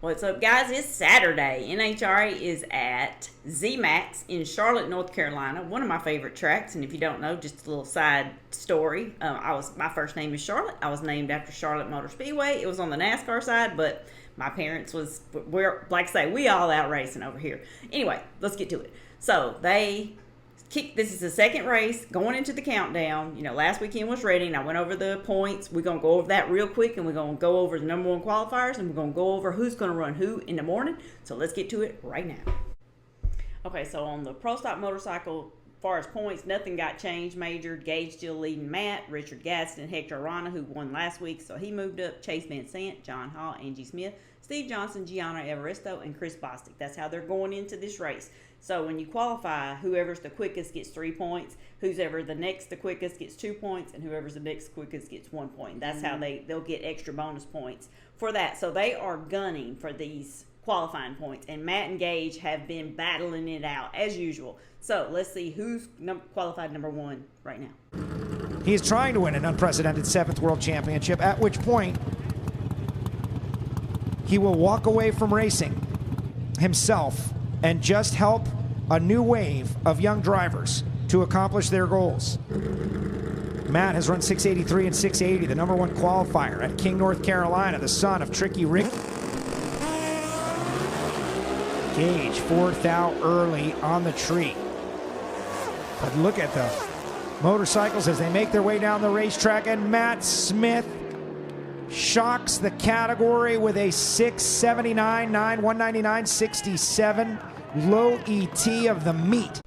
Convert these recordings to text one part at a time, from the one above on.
What's up, guys? It's Saturday. NHRA is at Zmax in Charlotte, North Carolina. One of my favorite tracks. And if you don't know, just a little side story. My first name is Charlotte. I was named after Charlotte Motor Speedway. It was on the NASCAR side, but my parents we're like I say, we all out racing over here. Anyway, let's get to it. So this is the second race going into the countdown. You know, last weekend was Reading. I went over the points. We're going to go over that real quick, and we're going to go over the number one qualifiers, and we're going to go over who's going to run who in the morning. So let's get to it right now. Okay, so on the Pro Stock Motorcycle, as far as points, nothing got changed major. Gage still leading Matt. Richard Gaston, Hector Arana, who won last week, so he moved up. Chase Van Sant, John Hall, Angie Smith, Steve Johnson, Gianna Evaristo, and Chris Bostic. That's how they're going into this race. So when you qualify, whoever's the quickest gets 3 points. Whoever the quickest gets 2 points, and whoever's the next quickest gets 1 point. That's how they'll get extra bonus points for that. So they are gunning for these qualifying points, and Matt and Gage have been battling it out as usual. So let's see who's qualified number one right now. He's trying to win an unprecedented 7th World Championship, at which point he will walk away from racing himself and just help a new wave of young drivers to accomplish their goals. Matt has run 683 and 680, the number one qualifier at King, North Carolina, the son of Tricky Ricky. Gage, 4th out early on the tree. But look at the motorcycles as they make their way down the racetrack, and Matt Smith shocks the category with a 679, 199, 67 low ET of the meet.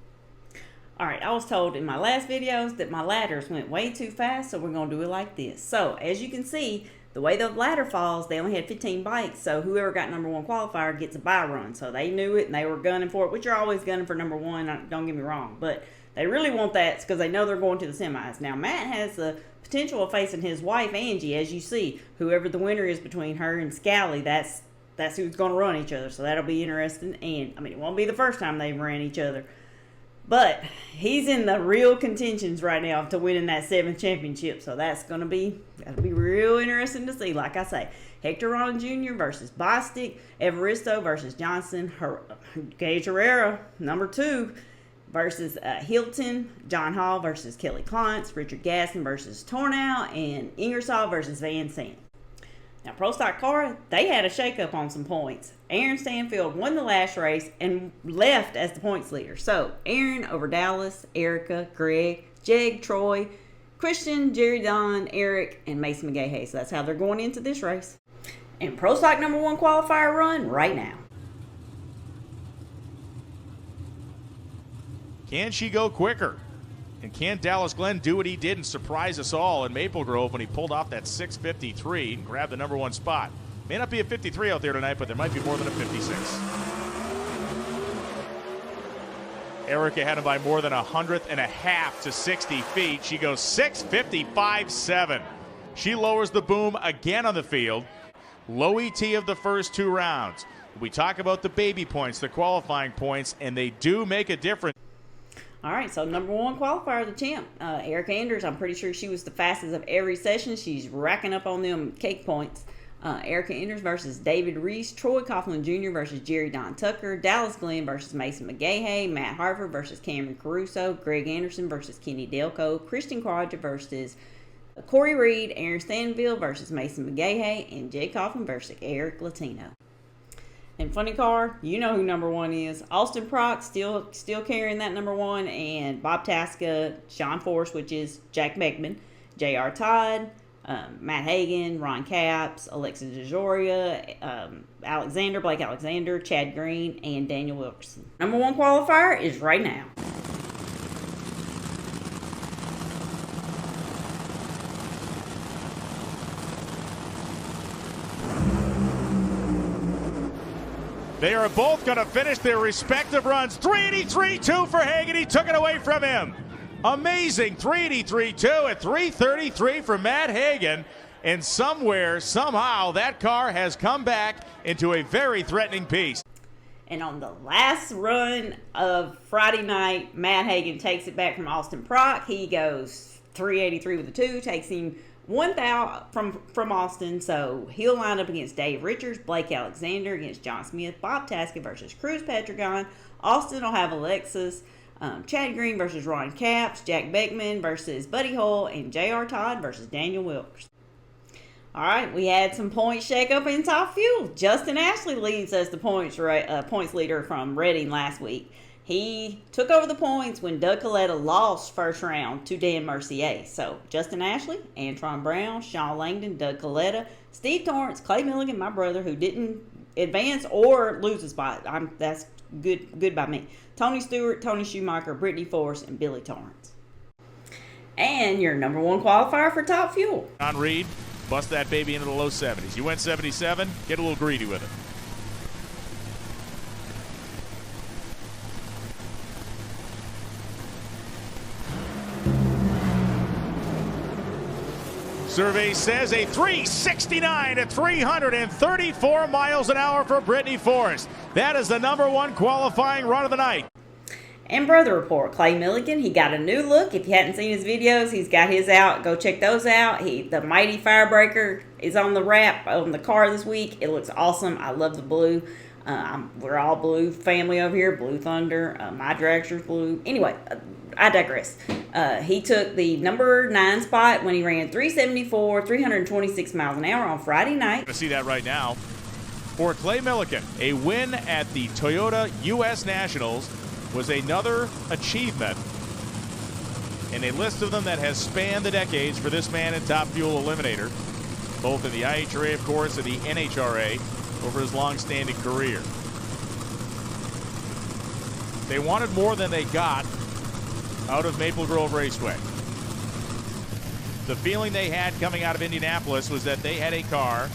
All right, I was told in my last videos that my ladders went way too fast, so we're going to do it like this. So as you can see, the way the ladder falls, they only had 15 bikes, so whoever got number one qualifier gets a bye run. So they knew it, and they were gunning for it, which you're always gunning for number one, don't get me wrong. But they really want that because they know they're going to the semis. Now, Matt has the potential of facing his wife, Angie, as you see. Whoever the winner is between her and Scally, that's who's going to run each other. So that'll be interesting. And, I mean, it won't be the first time they've ran each other. But he's in the real contentions right now to winning that 7th championship. So that's going to be real interesting to see. Like I say, Hector Arana Jr. versus Bostic, Evaristo versus Johnson, Gage Herrera, number 2, versus Hilton, John Hall versus Kelly Klontz, Richard Gaston versus Tornow, and Ingersoll versus Van Sant. Now, Pro Stock Car, they had a shakeup on some points. Aaron Stanfield won the last race and left as the points leader. So, Aaron over Dallas, Erica, Greg, Jeg, Troy, Christian, Jerry Don, Eric, and Mason McGahey. So that's how they're going into this race. And Pro Stock number one qualifier run right now. Can she go quicker? And can Dallas Glenn do what he did and surprise us all in Maple Grove when he pulled off that 653 and grabbed the number one spot? May not be a 53 out there tonight, but there might be more than a 56. Erica had him by more than 100.5 to 60 feet. She goes 6:55.7. She lowers the boom again on the field. Low ET of the first 2 rounds. We talk about the baby points, the qualifying points, and they do make a difference. All right, so number one qualifier, the champ, Erica Anders. I'm pretty sure she was the fastest of every session. She's racking up on them cake points. Erica Anders versus David Reese, Troy Coughlin Jr. versus Jerry Don Tucker, Dallas Glenn versus Mason McGahey, Matt Harford versus Cameron Caruso, Greg Anderson versus Kenny Delco, Christian Quadra versus Corey Reed, Aaron Stanfield versus Mason McGahey, and Jay Coughlin versus Eric Latino. And funny car, you know who number one is. Austin Prock still carrying that number one, and Bob Tasca, Sean Force, which is Jack Beckman, J.R. Todd, Matt Hagan, Ron Capps, Alexis DeJoria, Blake Alexander, Chad Green, and Daniel Wilkerson. Number one qualifier is right now. They are both going to finish their respective runs. 383.2 for Hagan. He took it away from him. Amazing 383.2 at 333 for Matt Hagan. And somewhere, somehow, that car has come back into a very threatening piece. And on the last run of Friday night, Matt Hagan takes it back from Austin Prock. He goes 383 with a 2, takes him one thou from Austin, so he'll line up against Dave Richards, Blake Alexander against John Smith, Bob Taskett versus Cruz Petragon. Austin will have Alexis, Chad Green versus Ron Capps, Jack Beckman versus Buddy Hull, and J.R. Todd versus Daniel Wilkers. All right, we had some points shake up in Top Fuel. Justin Ashley leads us the points leader from Reading last week. He took over the points when Doug Coletta lost first round to Dan Mercier. So Justin Ashley, Antron Brown, Sean Langdon, Doug Coletta, Steve Torrance, Clay Milligan, my brother, who didn't advance or lose a spot. That's good by me. Tony Stewart, Tony Schumacher, Brittany Force, and Billy Torrance. And your number one qualifier for Top Fuel. John Reed, bust that baby into the low 70s. You went 77, get a little greedy with it. Survey says a 369 at 334 miles an hour for Brittany Forrest. That is the number one qualifying run of the night. And brother report, Clay Milligan, he got a new look. If you hadn't seen his videos, he's got his out. Go check those out. The Mighty Firebreaker is on the wrap on the car this week. It looks awesome. I love the blue. We're all blue family over here. Blue Thunder. My dragster's blue. Anyway, I digress. He took the number 9 spot when he ran 374, 326 miles an hour on Friday night. Going to see that right now. For Clay Milligan, a win at the Toyota U.S. Nationals was another achievement in a list of them that has spanned the decades for this man in Top Fuel Eliminator, both in the IHRA, of course, and the NHRA over his long-standing career. They wanted more than they got out of Maple Grove Raceway. The feeling they had coming out of Indianapolis was that they had a car,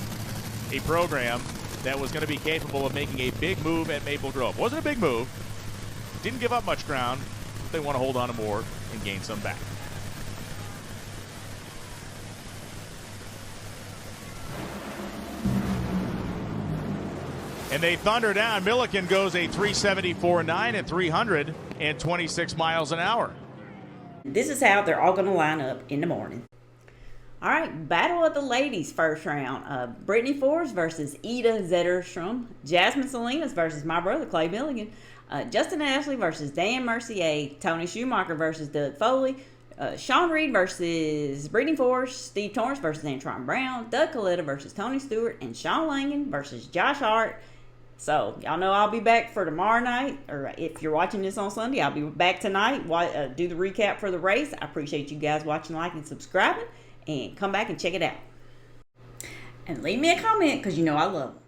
a program, that was going to be capable of making a big move at Maple Grove. Wasn't a big move. Didn't give up much ground. But they want to hold on to more and gain some back. And they thunder down. Milliken goes a 374.9 at 326 miles an hour. This is how they're all going to line up in the morning. All right, Battle of the Ladies first round. Brittany Forrest versus Ida Zetterstrom. Jasmine Salinas versus my brother, Clay Milligan. Justin Ashley versus Dan Mercier. Tony Schumacher versus Doug Foley. Sean Reed versus Brittany Forrest. Steve Torrance versus Antron Brown. Doug Coletta versus Tony Stewart. And Sean Langan versus Josh Hart. So, y'all know I'll be back for tomorrow night, or if you're watching this on Sunday, I'll be back tonight, do the recap for the race. I appreciate you guys watching, liking, subscribing, and come back and check it out. And leave me a comment, because you know I love them.